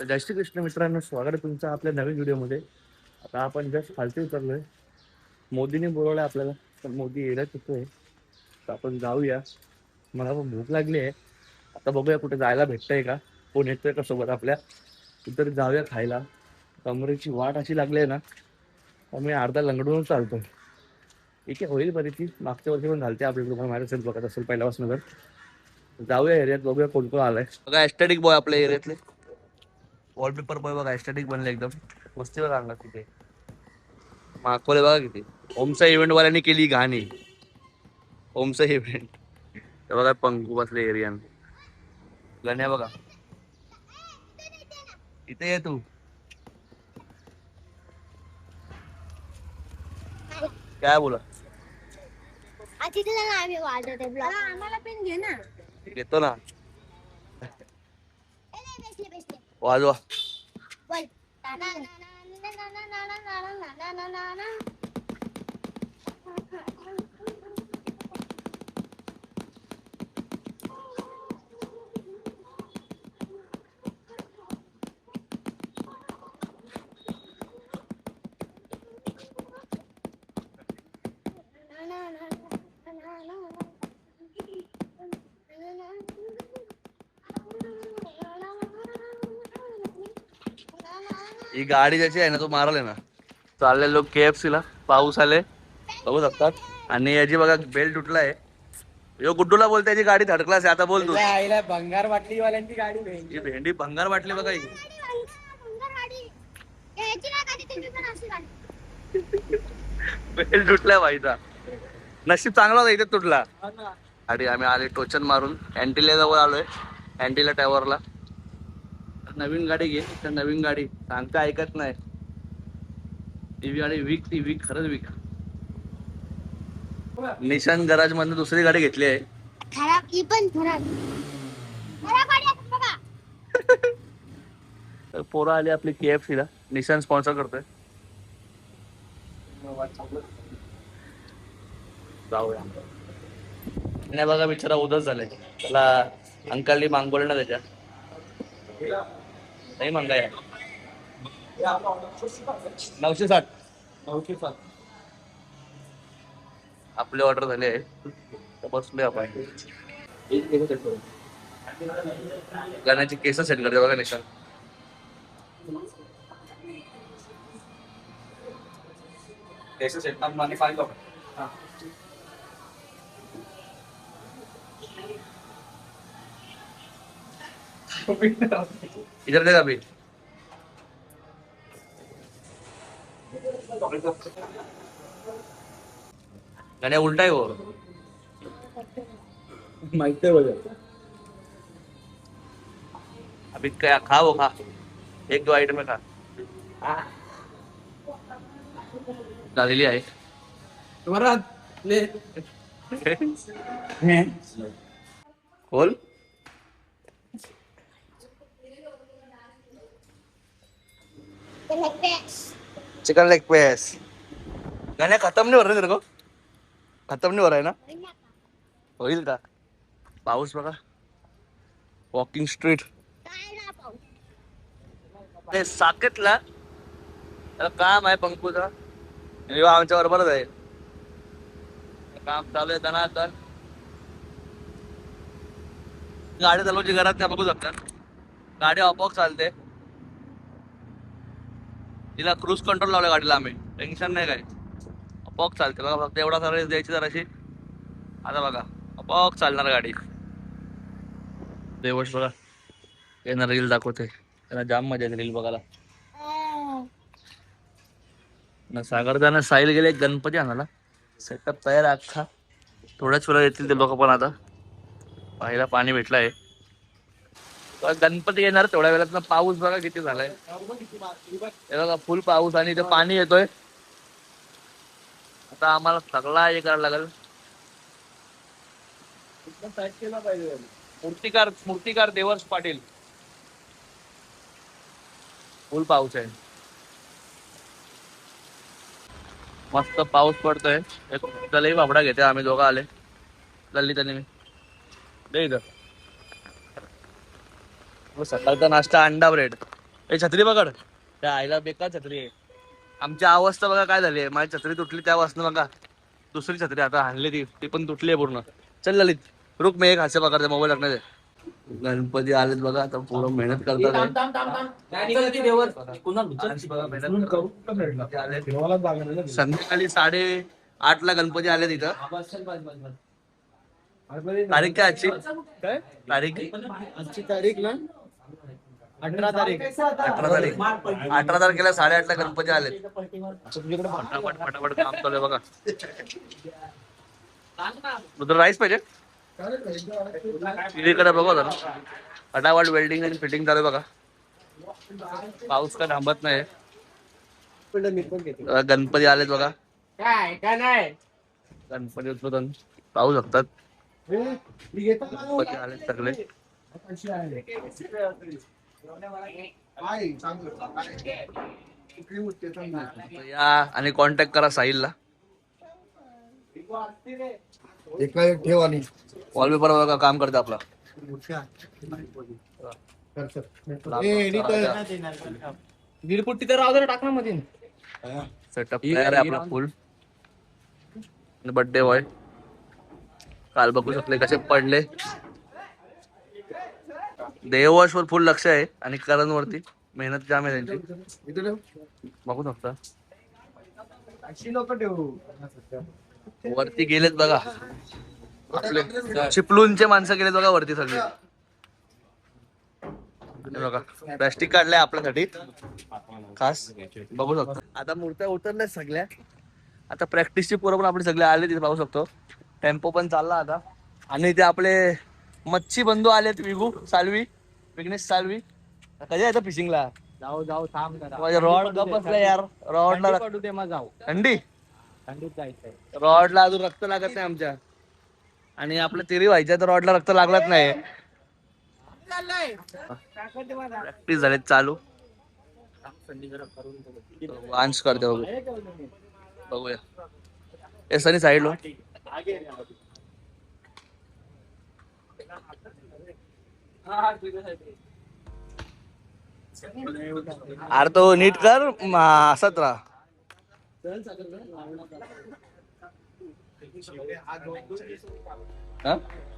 जय श्री कृष्ण मित्रांनो, स्वागत आहे तुमचं आपल्या नवीन व्हिडिओमध्ये. आता आपण जस्ट खालती उतरलोय. मोदीने बोलवलं आपल्याला, तर मोदी येण्यात येतोय. तर आपण जाऊया. मला पण भूक लागली आहे. आता बघूया कुठे जायला भेटतंय का, कोण येतोय का सोबत आपल्या. कुठेतरी जाऊया खायला. कमरेची वाट अशी लागली आहे ना, तर मी अर्धा लंगडून चालतोय. ठीक आहे, होईल बरी ती. मागच्या वर्षी पण घालते आपल्या, तुम्हाला माहिती असेल, बघत असेल पहिल्यापासून. तर जाऊया एरियात, बघूया कोण कोण आलाय. बघा एस्थेटिक बॉय आपल्या एरियातले. वॉलपेपर बॉय बघा, एस्थेटिक बनले एकदम मस्ती. बघा अंगात तिथे मागवले बघा किती. ओमचा इव्हेंट वाल्यांनी केली घाणी. ओमचा इव्हेंट बघा, पंकू बसले एरियान. गण्या बघा इथे ये तू. काय बोला आम्हाला पण घे ना. घेतो ना, वाजवा. ही गाडी ज्याची आहे ना, तो मारल आहे ना. चालले लोक KFC ला. पाऊस आले बघू शकतात. आणि याची बघा बेल्ट तुटलाय. यो गुड्डूला बोलते याची गाडी थर्ड क्लास आहे. आता बोल तू. आईला भंगार बाटली वाल्यांची गाडी भेटली. ही भेंडी भंगार वाटली बघा ही. बेल्ट तुटलाय भाईचा. नशीब चांगला होता, इथे तुटला. गाडी आम्ही आले टोचन मारून. अँटिला जवळ आलोय, अँटिला टॉवरला. नवीन गाडी घे, तर नवीन गाडी सांगता ऐकत नाही. ती गाडी वीक, ती वीक, खरंच वीक. निशान गराज मधून दुसरी गाडी घेतली आहे. खराब ही पण खराब गाडी आहे बघा. तर पोरं आली आपली KFC ला. निशान स्पॉन्सर करतोय. जाऊया. नाही बघा बिचारा उदास झालाय. त्याला अंकलनी मागवलं ना त्याच्या. नाही मंगाया 960. आपली ऑर्डर झाली आहे, तर बसलोय आपण. गाण्याची केस सेट करते बघा निशान. केस सेट आणि पाणी बघा. इधर देगा अभी. गाण्या उलटा है वो. माहिती आहे अभी क्या खा वो खा. एक दो आइटम में खा. झालेली आहे. तुम्हाला ले खोल. Chicken leg piece. गाण्या खत्म नाही हो रहा तेरे को. खत्म नाही हो रहा है ना. होईल का. पाऊस बघा. वॉकिंग स्ट्रीट साकेतला. त्याला काम आहे पंकूचा. आमच्या बरोबरच आहे. काम चालू आहे दणादण. गाडी चालवायची घरात त्या बघू शकतात. गाडी आपोआप चालते. तिला क्रूज कंट्रोल लावलं गाडीला आम्ही. टेन्शन नाही काय, आपोआप चालते बघा. फक्त एवढा सर्व्हिस द्यायची जराशी. आता बघा आपोआप चालणार गाडी. देवश बघा यांना रील दाखवते. त्यांना जाम मजा येते रील बघायला. ना सागर जाणं साहिल गेले गणपती आणायला. सेटअप तयार अख्खा. थोड्याच वेळा येतील ते लोक पण. आता पाहिला पाणी भेटलंय. गणपती येणार तेवढ्या वेळात. पाऊस बघा किती झालाय. बघा फुल पाऊस आणि इथे पाणी येतोय. आता आम्हाला सगळा हे करायला लागेल. केला पाहिजे. मूर्तिकार देवर्ष पाटील. फुल पाऊस आहे. मस्त पाऊस पडतोय. त्यालाही बाबडा घेते आम्ही दोघं आले. लल्ली त्याने मी दे इथं. सकाळचा नाश्ता अंडा ब्रेड. ए छत्री पकड. त्या आईला बेकार छत्री आहे. आमची अवस्था बघा काय झाली आहे. माझी छत्री तुटली त्यापासून बघा दुसरी छत्री आता आणली ती पण तुटली आहे पूर्ण. चल ललित रुक मी एक हास्य पकडते मोबाईल टाकण्याचे. गणपती आलेत बघा आता पूर्ण मेहनत करतात आहे. आज बघा मेहनत करून संध्याकाळी 8:30ला गणपती आले तिथं. तारीख काय आजची काय तारीख आजची तारीख ना 18 तारीख 18 तारीख 18 तारखेला 8:30ला गणपती आले. फटाफट फटाफट काम चालू आहे बघा. तुला राईस पाहिजे इकडे बघा जरा. फटाफट वेल्डिंग आणि फिटिंग चालू आहे बघा. पाऊस काय थांबत नाही. गणपती आलेत बघा. काय नाही गणपती उतरतात पाहू शकतात. गणपती आलेत सगळे. या आणि कॉन्टॅक्ट करा साहिलला. एका एक ठेव आणि वॉलपेपर बघा काम करते आपला. दीडपुट्टी तर राहू टाक ना मध्ये. सेटअप तयार आहे आपला फुल. बर्थडे बॉय काल बघू शकले कसे पडले. देववशवर फुल लक्ष आहे आणि करण वरती मेहनत जाम आहे त्यांची. बघू शकता वरती गेलेत बघा. आपले चिपलूनचे माणसं गेलेत बघा वरती सगळे. बघा प्लॅस्टिक काढलंय आपल्यासाठी खास बघू शकतो. आता मूर्त्या उतरल्या सगळ्या. आता प्रॅक्टिसची पोरं पण आपले सगळे आले तिथे पाहू शकतो. टेम्पो पण चालला आता. आणि ते आपले मच्छी बंधू आलेत. विघ्नेश साळवी कधी येतं फिशिंगला. जाऊ थांब रॉड गप बसला यार. रॉडला पडू दे मग जाऊ थंडी थंडीत जायचंय. रॉडला अजून रक्त लागत नाही आमच्या. आणि आपल्या तिरी व्हायच्या तर रॉडला रक्त लागलाच नाही. प्रॅक्टिस झाले चालू. वांश करते बघूया. ए सनी साईडलो अरे तो नीट कर असत राहा.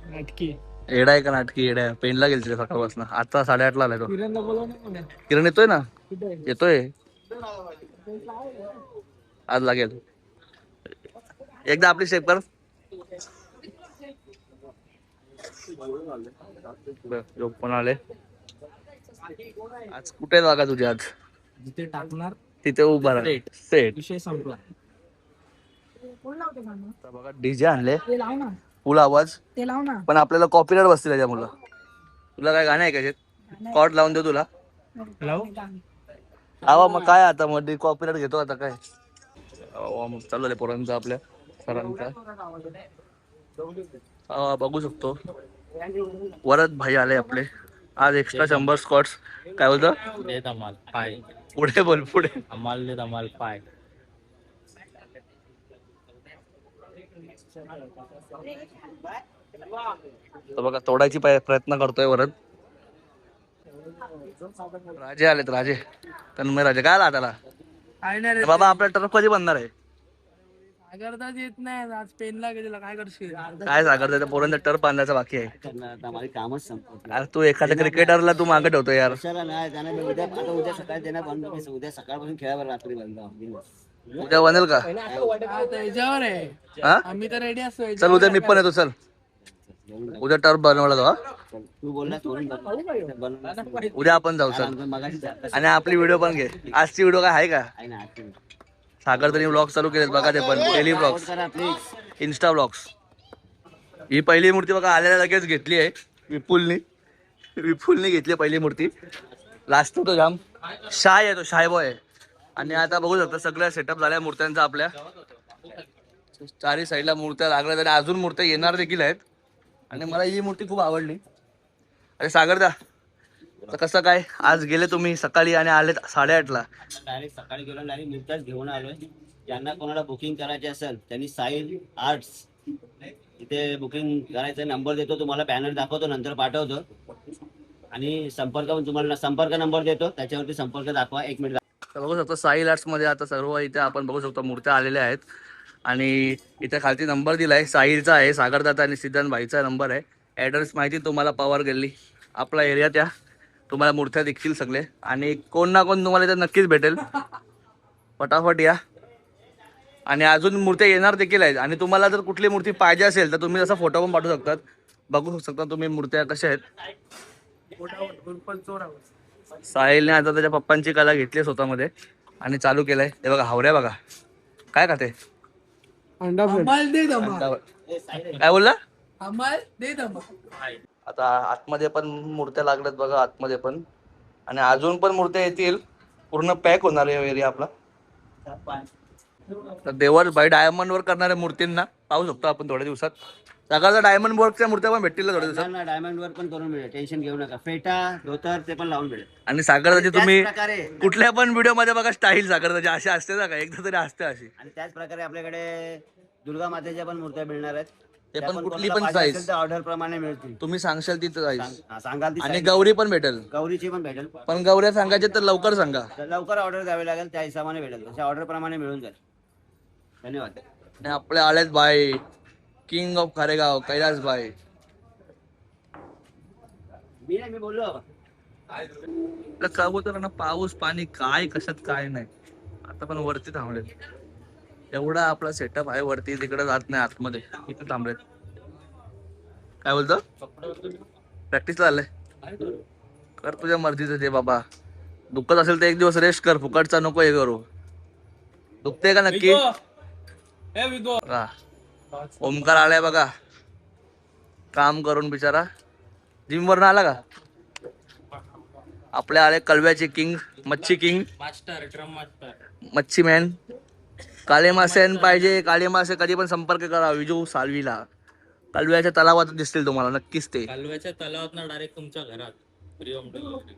नाटकी एडा आहे का नाटकी एडा. पेनला गेलते सकाळपासून. आता 8:30ला आलाय तो. किरणला बोलव ना. किरण येतोय ना. येतोय आज लागेल. एकदा आपली शेप कर. योग पण आले आज. कुठे जागा तुझी आज. जिथे टाकणार तिथे उभा राहा. सेट विषय संपला. बघा डीजे आणले ते लाव ना. फुल आवाज. ते लाव ना. पण आपल्याला कॉपीराइट बसतील त्याच्या मुलं. तुला काय गाणे ऐकायचे कॉर्ड लावून देऊ तुला. आवा मग काय आता मध्ये कॉपीराइट घेतो आता काय. मग चालू आहे पोरांचा आपल्या सरांचा. बघू शकतो वरद भाई आले आपले आज. एक्स्ट्रा 100 स्कॉट्स. काय बोलतो पुढे बोल पुढे. धमाल पाय. बघा तोडायची प्रयत्न करतोय वरद. राजे आलेत राजे. तन्मय राजे काय आला त्याला. काय नाही रे बाबा आपला टर्फ कधी बनणार आहे. सागरदाच येत नाही आज. पेनला गेलेला काय करशील. काय सागर त्याच्या पोरांचा टर्फ बांधायचा बाकी आहे. माझे कामच संपत अरे तू एखाद्या क्रिकेटरला तू मागे ठेवतो यार. कशाला नाही त्याने मी उद्या सकाळी देणार बंद. उद्या सकाळपासून खेळावर रात्री बंद. उद्या बनेल का. त्याच्यावर आहे. हा आम्ही तर रेडी असतो. चल उद्या मी पण येतो. चल उद्या टर्फ बनवला तो. तू बोलला उद्या आपण जाऊ चल. मगाशी आणि आपली व्हिडिओ पण घे. आजची व्हिडिओ काय आहे का. आहे ना सागर तरी ब्लॉग चालू केलेत बघा. ते पण daily blogs please. Insta blogs. ही पहिली मूर्ती बघा आलेल्या लगेच घेतली आहे विपुलनी घेतली पहिली मूर्ती. लास्ट तो जाम शाय आहे. तो शाय बॉय आहे. आणि आता बघू शकता सगळ्या सेटअप झाल्या मूर्त्यांचा आपल्या. चारही साईडला मूर्त्या लागल्या आणि अजून मूर्त्या येणार देखील आहेत. आणि मला ही मूर्ती खूप आवडली. अरे सागर दा कसं काय आज गेले तुम्ही सकाळी आणि आले 8:30ला. डायरेक्ट सकाळी गेलो डायरेक्ट मूर्त्याच घेऊन आलोय. ज्यांना कोणाला बुकिंग करायचे असेल त्यांनी साहिल आर्ट्स इथे बुकिंग करायचा नंबर देतो तुम्हाला. बॅनर दाखवतो नंतर पाठवतो. आणि संपर्क पण तुम्हाला संपर्क नंबर देतो, त्याच्यावरती संपर्क दाखवा. 1 मिनिट. तर बघू शकतो साहिल आर्ट्समध्ये आता सर्व इथे आपण बघू शकतो मूर्त्या आलेल्या आहेत. आणि इथे खालती नंबर दिला आहे, साहिलचा आहे, सागरदाता आणि सिद्धांत भाईचा नंबर आहे. ॲड्रेस माहिती तुम्हाला पवार गल्ली आपला एरियात या, तुम्हाला मूर्त्या दिसतील सगळे. आणि कोण ना कोण तुम्हाला इथे नक्कीच भेटेल. फटाफट या. आणि अजून मूर्त्या येणार देखील आहेत. आणि तुम्हाला जर कुठली मूर्ती पाहिजे असेल तर तुम्ही जसा फोटो पण पाठवू शकतात. बघू शकता तुम्ही मूर्त्या कशा आहेत. साहिलने आता त्याच्या पप्पांची कला घेतली स्वतःमध्ये आणि चालू केलंय. हे बघा हावऱ्या बघा काय खाते. अंबाल दे दमा, काय बोलला. अंबाल दे दमा. आता आतमध्ये पण मूर्त्या लागल्यात बघा आतमध्ये पण. आणि अजून पण मूर्त्या येतील. पूर्ण पॅक होणार आहे एरिया आपला. तर देवर बाई डायमंड वर्क करणाऱ्या मूर्तींना पाहू शकतो आपण थोड्या दिवसात. सकाळचा डायमंड वर्कच्या मूर्त्या पण भेटतील थोड्या दिवसात. डायमंड वर पण करून मिळेल, टेन्शन घेऊ नका. फेटा धोतर ते पण लावून मिळेल. आणि सागरदाची तुम्ही त्याच प्रकारे कुठल्या पण व्हिडिओ मध्ये बघा स्टाईल सागरदाची अशी असते ना का एकदा तरी असते अशी. आणि त्याच प्रकारे आपल्याकडे दुर्गा मातेच्या पण मूर्त्या मिळणार आहेत. ते त्या पण कुठली कोणाला पण पाहिजे साईज असेल तर ऑर्डर प्रमाणे मिळतील. तुम्ही सांगशाल ती साईज. सांगाल ती आणि size. गौरी पण भेटेल. गौरीची पण भेटेल. पण गौऱ्या सांगायचे तर लवकर सांगा. तर लवकर ऑर्डर द्यावी लागेल, त्या हिशोबाने भेटेल. तशा ऑर्डर प्रमाणे मिळून जाईल. धन्यवाद. आणि आपले आलेत भाई किंग ऑफ खारेगाव कैलास भाई. मी बोललो का बोलतो ना पाऊस पाणी काय कशात काय नाही. आता पण वरती थांबलेत. एवढा आपला सेटअप आहे वरती, तिकडे जात नाही आतमध्ये, इथे थांबलेत. काय बोलतो प्रॅक्टिस चाललंय. कर तुझ्या मर्जीचं ते बाबा. दुखत असेल तर एक दिवस रेस्ट कर, फुकटचा नको हे करू. दुखते का नक्की. बघा, ओमकार आलाय बघा काम करून बिचारा. जिम वरनं आला का. आपले आले कलव्याचे किंग, मच्छी किंग, मच्छी मॅन. काळे मासे पाहिजे, काळे मासे कधी पण संपर्क करा विजू सालवीला. कलव्याच्या तलावात दिसतील तुम्हाला नक्कीच ते. कालव्याच्या तलावात ना डायरेक्ट तुमच्या घरात फ्री होम डिलिव्हरी.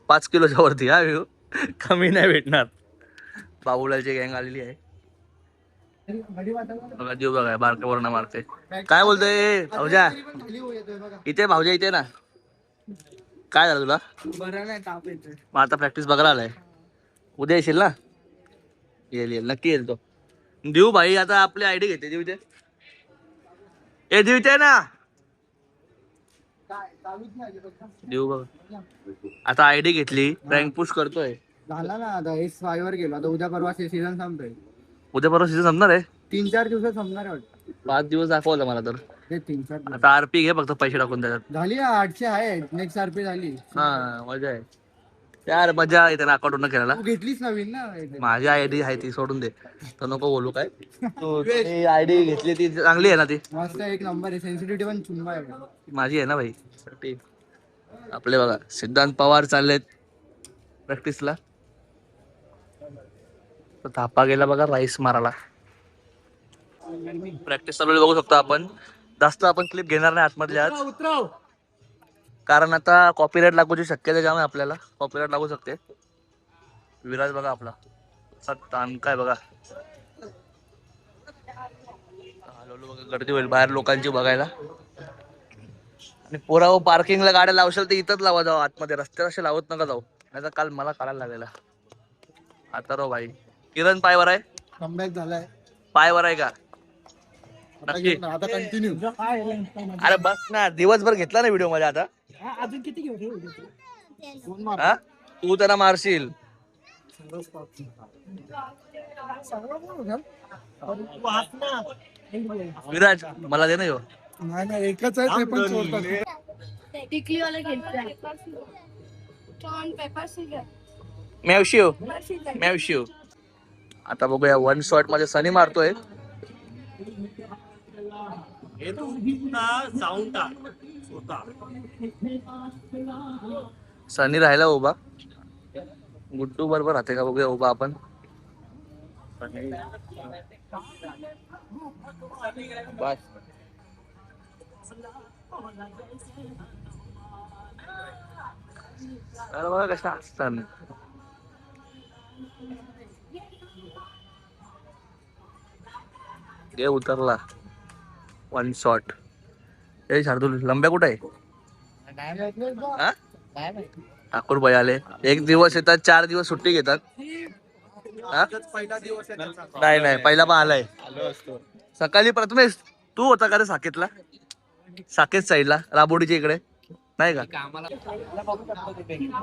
5 किलोच्या वरती हा विजू, कमी नाही भेटणार. बाबूलालची गँग आलेली आहे बघा. जीव बघा बारकावरनं मारते. काय बोलतोय भाऊजा. इथे भाऊजा इथे ना. काय झालं तुला. बरं नाही, ताप येतोय. मग आता प्रॅक्टिस बघायला आलाय. उद्या येशील ना. येईल नक्की येईल तो. देऊ भाई आता आपली आयडी घेते. देऊ इथे ए देऊ इथे ना. देऊ बघ आता आयडी घेतली, रँक पुश करतोय. झाला ना आता S5 वर गेलो. आता उद्या परवा सीझन संपेल. उद्या परवा सीझन संपणार आहे. 3-4 दिवसात संपणार आहे वाटतं. 5 दिवस दाखवलं मला तर. ते 3-4 दिवस. आता आरपी घे फक्त पैसे टाकून त्याच्यात. झाली ना 800 आहे. नेक्स्ट RP झाली. हा मजा आहे यार, मजा येते ना अकाउंट खेळायला. तू घेतलीस नवीन ना. माझी आयडी आहे ती सोडून दे, तर नको बोलू काय. तू आयडी घेतली ती चांगली आहे ना ती. मस्त एक नंबर आहे. सेन्सिटिव्हिटी पण चुंबा आहे. माझी आहे ना भाई. ठीक. आपले बघा सिद्धांत पवार चाललेत प्रॅक्टिसला. थापा गेला बघा राईस मारायला. प्रॅक्टिस चालू बघू शकतो आपण. जास्त आपण क्लिप घेणार नाही आतमधल्या आज, उतरव. कारण आता कॉपीराईट लागूची शक्यता जाम आहे. आपल्याला कॉपीराईट लागू शकते. विराज बघा आपला ताण काय बघा. हळूहळू बघा गर्दी होईल बाहेर लोकांची बघायला. आणि पोराव पार्किंगला गाड्या लावशाल तर इथंच लावा, जाऊ आतमध्ये रस्त्यावर असे लावत नका जाऊ, नाही तर काल मला काढायला लागलेला. आता रो भाई. किरण पायवर आहे. कमबॅक झालाय. पायवर आहे का नक्की. आता कंटिन्यू. अरे बस ना, दिवसभर घेतला ना व्हिडिओ मध्ये. आता अजून किती घेऊ. हा तू त्यांना मारशील. विराज मला दे ना ह्यो. नाही नाही एकच आहे. ते पण चोरतात. टिकली वाला घेतला. टॉन पेपर सीजर. मॅवशिव मॅवशिव. आता बघूया वन शॉट मध्ये सनी मारतोय. सनी राहिला उभा. गुड्डू बरोबर राहते का बघूया उभा आपण. बस अरे बघा कशा असतात. गे उतरला वन शॉट. ए शार्दूल लंब्या कुठे आहे. हा? ठाकूर भाई आले. एक दिवस येतात, 4 दिवस सुट्टी घेतात. हा? नाही पहिला पण आलाय. सकाळी प्रथमेश तू होता का रे साकेतला? साकेत साईडला राबोडीच्या इकडे नाही का?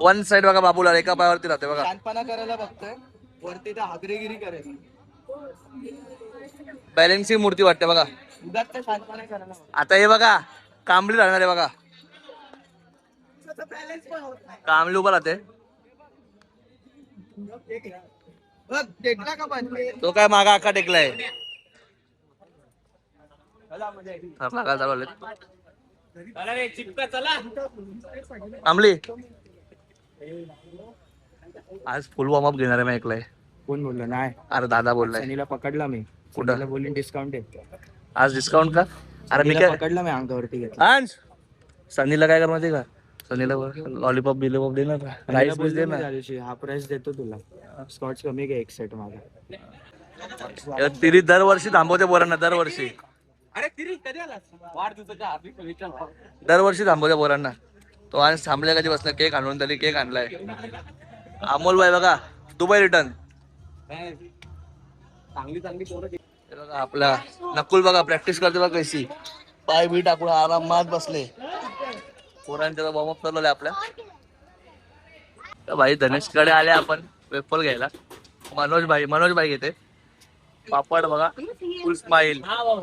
वन साइड बघा बाबूला एका पायावरती राहते बघा. शांतपणा करायला बघतोय वरती तर हागरेगिरी करेल. बॅलेन्सिंग मूर्ती वाटते बघा. उगाच शांतपणा करायला आता हे बघा कांबळी राहणार आहे बघा. कांबळी उभा राहते. बघ टेकला का पण तो काय मागा आका टेकलाय. मागा चालवले कांबळी. आज फुल वॉर्म अप घेणार आहे मी ऐकलंय. कोण बोललो नाही. अरे दादा बोललाय. सनीला पकडला मी. कुठं? सनीला बोलून डिस्काउंट आहे. आज डिस्काउंट का? अरे मी सनीला काय पकडला मी अंगावरती घेतला. अंश सनीला काय कर माहिती का? सनीला लॉलीपॉप बिलीपॉप देणार राईस बीस देणार. हा प्राइस देतो तुला. स्कॉच कमी घे एक सेट माझा. तिरी दरवर्षी थांबवते पोरांना दरवर्षी. दरवर्षी थांबवते पोरांना. तो आज थांबल्या कधी बसला केक आणून तरी केक आणलाय. अमोल भाई बघा दुबई रिटर्न. आपला नकुल बघा प्रॅक्टिस करते बघा कशी. पाय बी टाकून आरामात बसले. पोरांच्या वॉर्मअप चालवलंय आपल्या. भाई धनेशकडे आले आपण वेफल घ्यायला. मनोज भाई घेते. पापड बघा फुल स्माईल.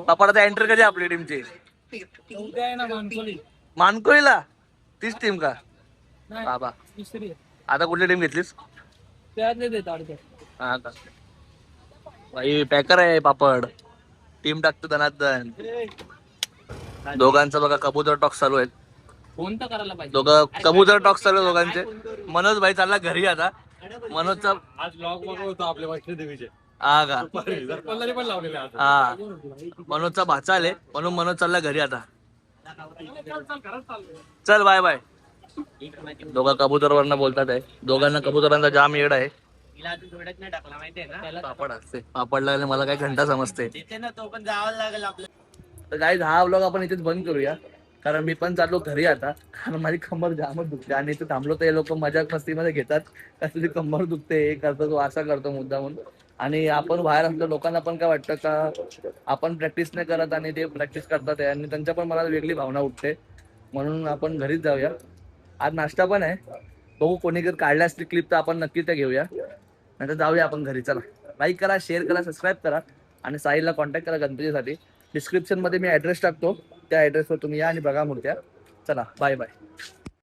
पापड आता एंटर कधी आपली टीमची मानकोईला. तीच टीम का बाबा? आता कुठली टीम घेतलीस? हा का भाई पॅकर आहे पापड. टीम टाकतो धनाधन. दोघांचं बघा कबूतर टॉक्स चालू आहेत. कोणतं करायला पाहिजे? दोघं कबूतर टॉक्स चालू आहेत दोघांचे. मनोज भाई चालला घरी आता. मनोजचा आज ब्लॉग होता आपल्या वैष्णोदेवीचे. हा का? सरपंचाने पण लावलेले आज. हा मनोजचा भाचा आले म्हणून मनोज चालला घरी आता. चल बाय बाय. दोघं कबूतरवरनं बोलतात आहे. दोघांना कबूतरांचा जाम येड आहे. टाकला माहितीये ना पापड असते. पापड लागले मला काय घंटा समजते. तिथे ना तो पण जावं लागेल आपलं. तर काही हा व्लॉग आपण इथेच बंद करूया. कारण मी पण चाललो घरी आता. कारण माझी कंबर जामच दुखते. आणि इथे थांबलो तर हे लोक मजाक मस्तीमध्ये घेतात. तुझी कंबर दुखते हे करतो तो असा करतो मुद्दा म्हणून. आणि आपण बाहेर असलो लोकांना पण काय वाटतं का आपण प्रॅक्टिस नाही करत आणि ते प्रॅक्टिस करतात आहे. आणि त्यांच्या पण मला वेगळी भावना उठते. म्हणून आपण घरीच जाऊया. आज नाश्ता पण आहे. बघू कोणी जर काढल्या असतील क्लिप तर आपण नक्की त्या घेऊया. नाही तर जाऊया आपण घरी. चला लाईक करा, शेअर करा, सबस्क्राईब करा. आणि साहिलला कॉन्टॅक्ट करा गणपतीसाठी. डिस्क्रिप्शनमध्ये मी ॲड्रेस टाकतो. त्या ॲड्रेसवर तुम्ही या आणि बघा मूर्त्या. चला बाय बाय.